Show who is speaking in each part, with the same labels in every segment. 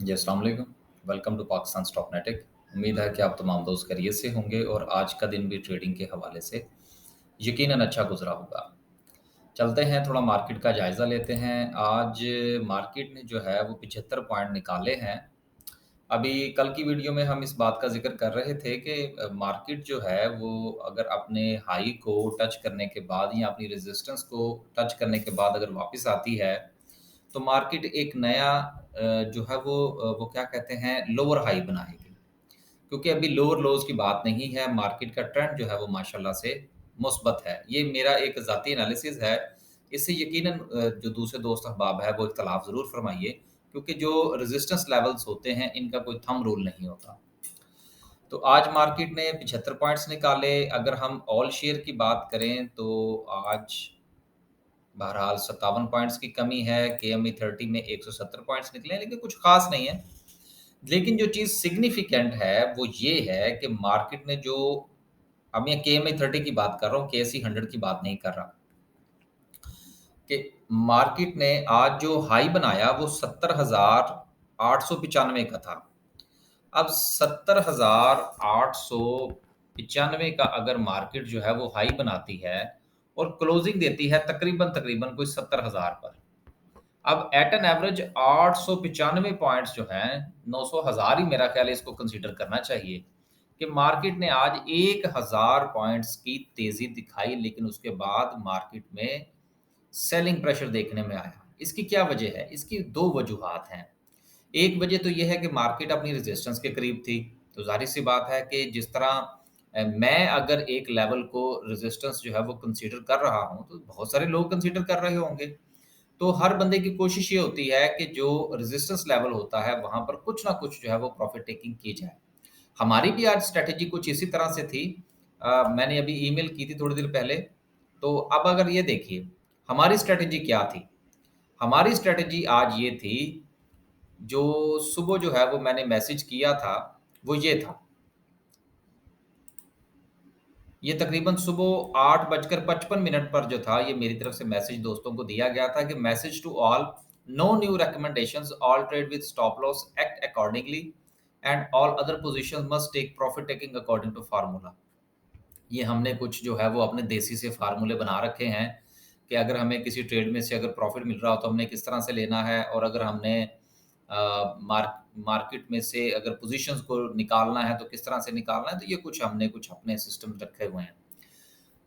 Speaker 1: जी, अस्सलाम वालेकुम। Welcome to Pakistan stock नेटिक। उम्मीद है कि आप तमाम दोस्त खैरियत से होंगे और आज का दिन भी ट्रेडिंग के हवाले से यकीनन अच्छा गुज़रा होगा। चलते हैं थोड़ा मार्केट का जायज़ा लेते हैं। आज मार्केट ने जो है वो 75 पॉइंट निकाले हैं। अभी कल की वीडियो में हम इस बात का ज़िक्र कर रहे थे कि मार्केट जो है वो अगर अपने हाई को टच करने के बाद या अपनी रेज़िस्टेंस को टच करने के बाद अगर वापस आती है तो मार्केट एक नया जो है वो क्या कहते हैं लोअर हाई बनाएगी। क्योंकि अभी लोअर लोज़ की बात नहीं है, मार्केट का ट्रेंड जो है वो माशाल्लाह से मुस्बत है। ये मेरा एक ज़ाती एनालिसिस है। इससे यकीनन जो दूसरे दोस्त अहबाब है वो इख्तलाफ ज़रूर फरमाइए क्योंकि जो रेज़िस्टेंस लेवल्स होते हैं इनका कोई थंब रूल नहीं होता। तो आज मार्केट ने 75 पॉइंट्स निकाले। अगर हम ऑल शेयर की बात करें तो आज बहरहाल 57 पॉइंट्स की कमी है, केएमई 30 में 170 पॉइंट्स निकले हैं, लेकिन कुछ ख़ास नहीं है। लेकिन जो चीज़ सिग्निफिकेंट है, वो ये है कि मार्केट ने जो अब मैं केएमई 30 की बात कर रहा हूँ, केएसई 100 की बात नहीं कर रहा, कि मार्केट ने आज जो हाई बनाया, वो 70,895 का था। अब 70,895 का अगर मार्केट जो है वो हाई बनाती है और क्लोजिंग देती है तकरीबन कोई 70,000 पर। अब एट एन एवरेज 895 पॉइंट्स जो हैं, 900 हज़ार ही मेरा ख्याल है इसको कंसीडर करना चाहिए कि मार्केट ने आज 1000 पॉइंट्स की तेज़ी दिखाई, लेकिन उसके बाद मार्केट में सेलिंग प्रेशर देखने में आया। इसकी क्या वजह है? इसकी 2 वजूहात हैं। एक वजह तो ये है कि मार्केट अपनी रेजिस्टेंस के करीब थी, तो ज़ाहिर-सी बात है कि जिस तरह मैं अगर एक लेवल को रेजिस्टेंस जो है वो कंसीडर कर रहा हूँ, तो बहुत सारे लोग कंसीडर कर रहे होंगे। तो हर बंदे की कोशिश ये होती है कि जो रेजिस्टेंस लेवल होता है, वहाँ पर कुछ ना कुछ जो है वो प्रॉफ़िट टेकिंग की जाए। हमारी भी आज स्ट्रैटेजी कुछ इसी तरह से थी। मैंने अभी ईमेल की थी थोड़ी देर पहले, तो अब अगर ये देखिए, हमारी स्ट्रैटेजी क्या थी? हमारी स्ट्रैटेजी आज ये थी, जो सुबह जो है वो मैंने मैसेज किया था, वो ये था। ये तकरीबन सुबह 8 बजकर 55 मिनट पर जो था, ये मेरी तरफ से मैसेज दोस्तों को दिया गया था कि message to all, no new recommendations, all trade with stop loss, act accordingly and all other positions must take profit taking according to formula. ये हमने कुछ जो है वो अपने देसी से फार्मूले बना रखे हैं कि अगर हमें किसी ट्रेड में से अगर प्रॉफिट मिल रहा हो तो हमने किस तरह से लेना है, और अगर हमने मार्केट में से अगर पोजीशंस को निकालना है तो किस तरह से निकालना है, तो ये कुछ हमने कुछ अपने सिस्टम रखे हुए हैं।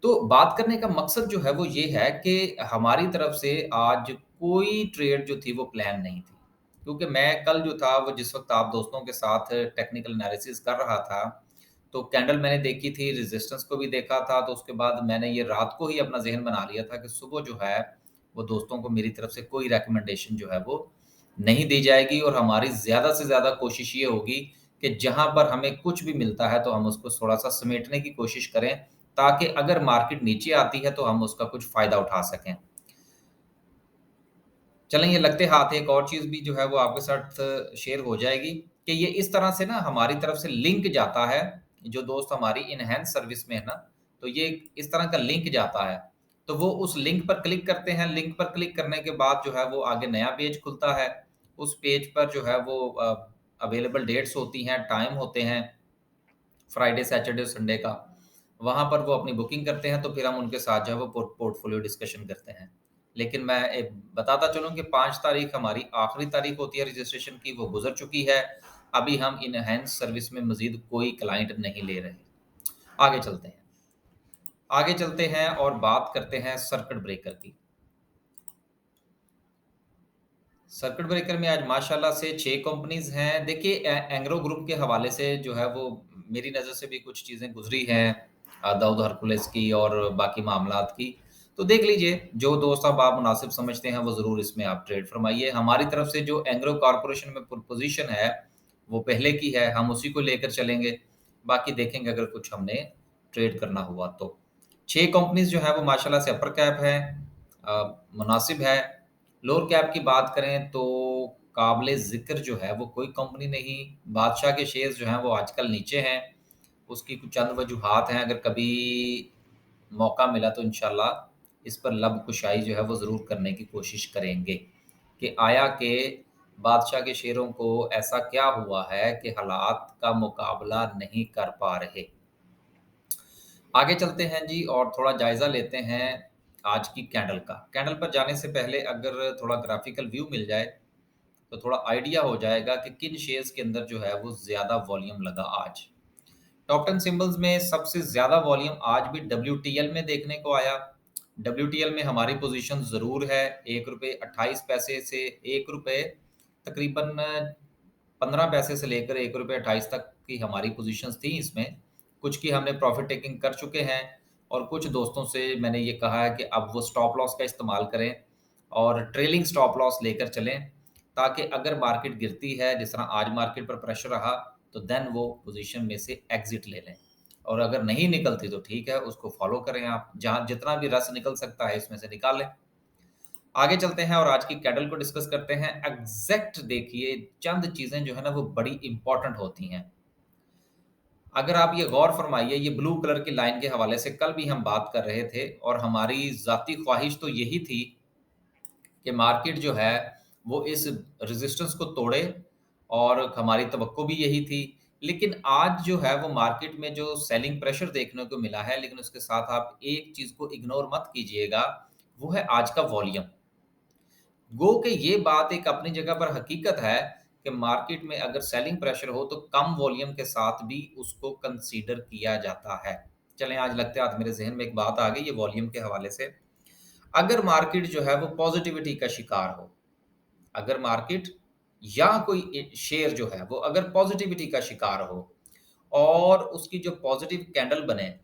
Speaker 1: तो बात करने का मकसद जो है वो ये है कि हमारी तरफ से आज कोई ट्रेड जो थी वो प्लान नहीं थी। क्योंकि मैं कल जो था वो जिस वक़्त आप दोस्तों के साथ टेक्निकल एनालिसिस कर रहा था, तो कैंडल मैंने देखी थी, रेजिस्टेंस को भी देखा था, तो उसके बाद मैंने ये रात को ही अपना ज़हन बना लिया था कि सुबह जो है वो दोस्तों को मेरी तरफ से कोई रिकमेंडेशन जो है वो नहीं दी जाएगी, और हमारी ज़्यादा से ज़्यादा कोशिश ये होगी कि जहाँ पर हमें कुछ भी मिलता है तो हम उसको थोड़ा-सा समेटने की कोशिश करें, ताकि अगर मार्केट नीचे आती है तो हम उसका कुछ फ़ायदा उठा सकें। चलें, ये लगते हाथ एक और चीज़ भी जो है वो आपके साथ शेयर हो जाएगी कि ये इस तरह से ना हमारी तरफ से लिंक जाता है, जो दोस्त हमारी एनहांस सर्विस में है ना, तो ये इस तरह का लिंक जाता है। तो वो उस लिंक पर क्लिक करते हैं, लिंक पर क्लिक करने के बाद जो है वो आगे नया पेज खुलता है। उस पेज पर जो है वो अवेलेबल डेट्स होती हैं, टाइम होते हैं, फ्राइडे, सैटरडे, संडे का। वहाँ पर वो अपनी बुकिंग करते हैं, तो फिर हम उनके साथ जो है वो पोर्टफ़ोलियो डिस्कशन करते हैं। लेकिन मैं बताता चलूँ कि 5 तारीख हमारी आखिरी तारीख होती है रजिस्ट्रेशन की, वो गुज़र चुकी है। अभी हम इनहैंस सर्विस में मज़ीद कोई क्लाइंट नहीं ले रहे। आगे चलते हैं। आगे चलते हैं और बात करते हैं सर्किट ब्रेकर की। सर्किट ब्रेकर में आज माशाल्लाह से 6 कंपनीज़ हैं। देखिए एंग्रो ग्रुप के हवाले से जो है वो मेरी नज़र से भी कुछ चीज़ें गुज़री हैं, दाऊद हरकुलिस की और बाकी मामलात की। तो देख लीजिए, जो दोस्त अब आप मुनासिब समझते हैं वो ज़रूर इसमें आप ट्रेड फरमाइए। हमारी तरफ से जो एंग्रो कॉर्पोरेशन में पोज़ीशन है, वो पहले की है, हम उसी को लेकर चलेंगे। बाकी देखेंगे अगर कुछ हमने ट्रेड करना हुआ तो। 6 कंपनीज़ जो हैं वो माशाल्लाह से अपर कैप हैं, मुनासिब है। लोअर कैप की बात करें तो काबिले ज़िक्र जो है वो कोई कंपनी नहीं। बादशाह के शेयर्स जो हैं वो आजकल नीचे हैं। उसकी कुछ चंद वजूहात हैं, अगर कभी मौका मिला तो इंशाल्लाह इस पर लब कुशाई जो है वो ज़रूर करने की कोशिश करेंगे कि आया कि बादशाह के शेरों को ऐसा क्या हुआ है कि हालात का मुकाबला नहीं कर पा रहे। आगे चलते हैं जी और थोड़ा जायज़ा लेते हैं आज की कैंडल का। कैंडल पर जाने से पहले अगर थोड़ा ग्राफ़िकल व्यू मिल जाए, तो थोड़ा आइडिया हो जाएगा कि किन शेयर्स के अंदर जो है वो ज़्यादा वॉल्यूम लगा आज। टॉप 10 सिंबल्स में सबसे ज़्यादा वॉल्यूम आज भी डब्ल्यूटीएल में देखने को आया। डब्ल्यूटीएल में हमारी पोज़ीशन ज़रूर है, ₹1.28 से ₹1 तकरीबन 15 पैसे से लेकर ₹1.28 तक की हमारी पोज़ीशंस थी इसमें। कुछ की हमने प्रॉफ़िट टेकिंग कर चुके हैं और कुछ दोस्तों से मैंने ये कहा है कि अब वो स्टॉप लॉस का इस्तेमाल करें और ट्रेलिंग स्टॉप लॉस लेकर चलें, ताकि अगर मार्केट गिरती है, जिस तरह आज मार्केट पर प्रेशर रहा, तो देन वो पोज़ीशन में से एग्ज़िट ले लें। और अगर नहीं निकलती तो ठीक है, उसको फ़ॉलो करें आप। जहाँ जितना भी रस निकल सकता है इसमें से निकाल लें। आगे चलते हैं और आज की कैंडल को डिस्कस करते हैं। एग्ज़ैक्ट देखिए चंद चीज़ें जो है ना वो बड़ी इम्पोर्टेंट होती हैं। अगर आप ये गौर फरमाइए, ये ब्लू कलर की लाइन के हवाले से कल भी हम बात कर रहे थे और हमारी ज़ाती ख़्वाहिश तो यही थी कि मार्केट जो है वो इस रेजिस्टेंस को तोड़े और हमारी तवक्को भी यही थी। लेकिन आज जो है वो मार्केट में जो सेलिंग प्रेशर देखने को मिला है, लेकिन उसके साथ आप एक चीज़ को इग्नोर मत कीजिएगा, वो है आज का वॉल्यूम। गो कि ये बात एक अपनी जगह पर हकीकत है कि मार्केट में अगर सेलिंग प्रेशर हो तो कम वॉल्यूम के साथ भी उसको कंसीडर किया जाता है। चलें, आज लगता है आज मेरे ज़हन में एक बात आ गई ये वॉल्यूम के हवाले से। अगर मार्केट जो है वो पॉज़िटिविटी का शिकार हो, अगर मार्केट या कोई शेयर जो है वो अगर पॉज़िटिविटी का शिकार हो और उसकी जो पॉज़िटिव कैंडल बने,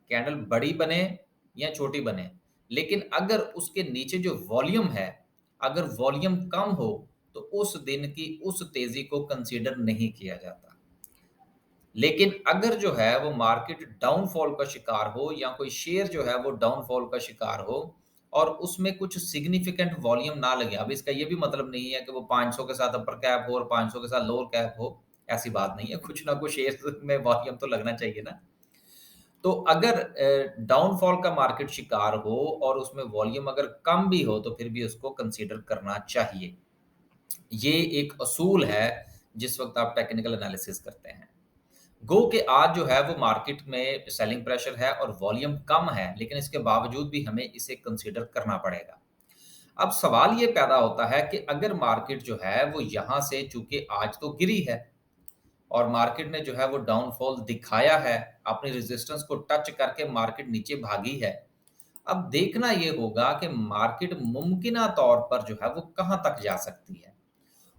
Speaker 1: कैंडल बड़ी बने या छोटी बने, लेकिन अगर उसके नीचे जो वॉल्यूम है, अगर वॉल्यूम कम हो, तो उस दिन की उस तेज़ी को कंसीडर नहीं किया जाता। लेकिन अगर जो है वो मार्केट डाउनफॉल का शिकार हो या कोई शेयर जो है वो डाउनफॉल का शिकार हो और उसमें कुछ सिग्निफिकेंट वॉल्यूम ना लगे, अब इसका ये भी मतलब नहीं है कि वो 500 के साथ अपर कैप हो और 500 के साथ लोअर कैप हो, ऐसी बात नहीं है। कुछ ना कुछ शेयर्स में वॉल्यूम तो लगना चाहिए ना। तो अगर डाउनफॉल का मार्केट शिकार हो और उसमें वॉल्यूम अगर कम भी हो, तो फिर भी उसको कंसीडर करना चाहिए। ये एक असूल है जिस वक़्त आप टेक्निकल एनालिसिस करते हैं। गो कि आज जो है वो मार्केट में सेलिंग प्रेशर है और वॉल्यूम कम है, लेकिन इसके बावजूद भी हमें इसे कंसीडर करना पड़ेगा। अब सवाल ये पैदा होता है कि अगर मार्केट जो है वो यहाँ से, चूँकि आज तो गिरी है और मार्केट ने जो है वो डाउनफॉल दिखाया है, अपनी रेजिस्टेंस को टच करके मार्केट नीचे भागी है। अब देखना ये होगा कि मार्केट मुमकिना तौर पर जो है वो कहाँ तक जा सकती है।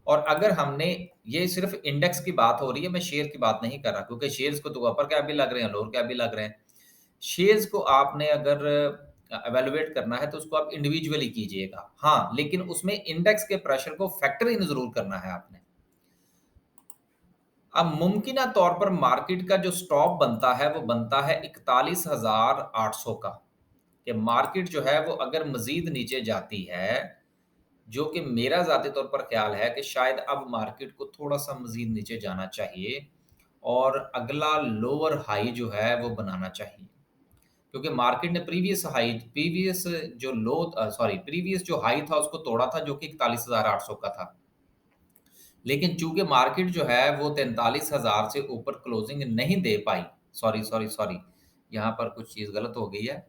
Speaker 1: और अगर हमने, ये सिर्फ़ इंडेक्स की बात हो रही है, मैं शेयर की बात नहीं कर रहा, क्योंकि शेयर्स को तो अपर कैप भी लग रहे हैं, लोअर कैप भी लग रहे हैं। शेयर्स को आपने अगर इवैल्यूएट करना है तो उसको आप इंडिविजुअली कीजिएगा। हाँ, लेकिन उसमें इंडेक्स के प्रेशर को फैक्टर इन ज़रूर करना है आपने। अब मुमकिना तौर पर मार्केट का जो स्टॉप बनता है, वो बनता है 41,800 का, कि मार्केट जो है वो अगर मज़ीद नीचे जाती है, जो कि मेरा ज़ाती तौर पर ख़्याल है कि शायद अब मार्केट को थोड़ा-सा मज़ीद नीचे जाना चाहिए और अगला लोअर हाई जो है वो बनाना चाहिए। क्योंकि मार्केट ने प्रीवियस जो प्रीवियस जो हाई था उसको तोड़ा था, जो कि 41,800 का था। लेकिन चूँकि मार्केट जो है वो 43,000 से ऊपर क्लोजिंग नहीं दे पाई, सॉरी, यहाँ पर कुछ चीज़ गलत हो गई है।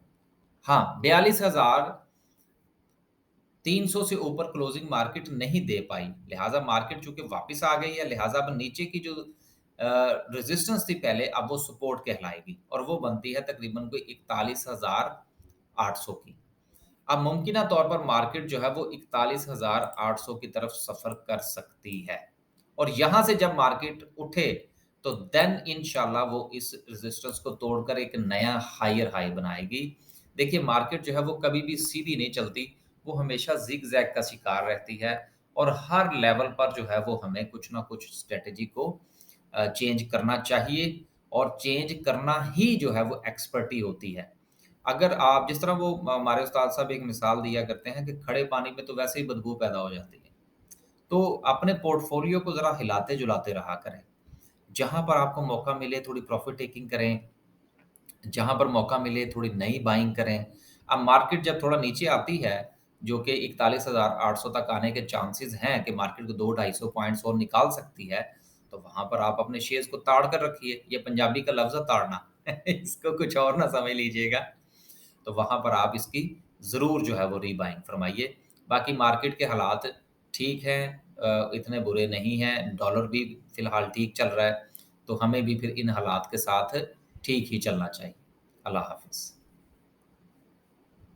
Speaker 1: हाँ, 42,300 से ऊपर क्लोजिंग मार्केट नहीं दे पाई। लिहाज़ा मार्केट चूँकि वापस आ गई है, लिहाज़ा अब नीचे की जो रेजिस्टेंस थी पहले, अब वो सपोर्ट कहलाएगी और वो बनती है तकरीबन कोई 41,800 की। अब मुमकिना तौर पर मार्केट जो है वो 41,800 की तरफ सफ़र कर सकती है और यहाँ से जब मार्केट उठे, तो देन इंशाल्लाह वो इस रेजिस्टेंस को तोड़कर एक नया हायर हाई बनाएगी। देखिए, मार्केट जो है वो कभी भी सीधी नहीं चलती, वो हमेशा ज़िग-ज़ैग का शिकार रहती है और हर लेवल पर जो है वो हमें कुछ ना कुछ स्ट्रैटेजी को चेंज करना चाहिए और चेंज करना ही जो है वो एक्सपर्टी होती है। अगर आप, जिस तरह वो हमारे उस्ताद साहब एक मिसाल दिया करते हैं कि खड़े पानी में तो वैसे ही बदबू पैदा हो जाती है। तो अपने पोर्टफोलियो को ज़रा हिलाते-जुलाते रहा करें। जहाँ पर आपको मौका मिले थोड़ी प्रॉफ़िट टेकिंग करें, जहाँ पर मौका मिले थोड़ी नई बाइंग करें। अब मार्केट जब थोड़ा नीचे आती है, जो कि 41,800 तक आने के चांसेस हैं कि मार्केट को 2-250 पॉइंट्स और निकाल सकती है, तो वहाँ पर आप अपने शेयर्स को ताड़ कर रखिए। ये पंजाबी का लफ्ज़ है ताड़ना, इसको कुछ और ना समझ लीजिएगा। तो वहाँ पर आप इसकी ज़रूर जो है वो रीबाइंग फरमाइए। बाकी मार्केट के हालात ठीक हैं, इतने बुरे नहीं हैं, डॉलर भी फ़िलहाल ठीक चल रहा है, तो हमें भी फिर इन हालात के साथ ठीक ही चलना चाहिए। अल्लाह हाफ़िज़।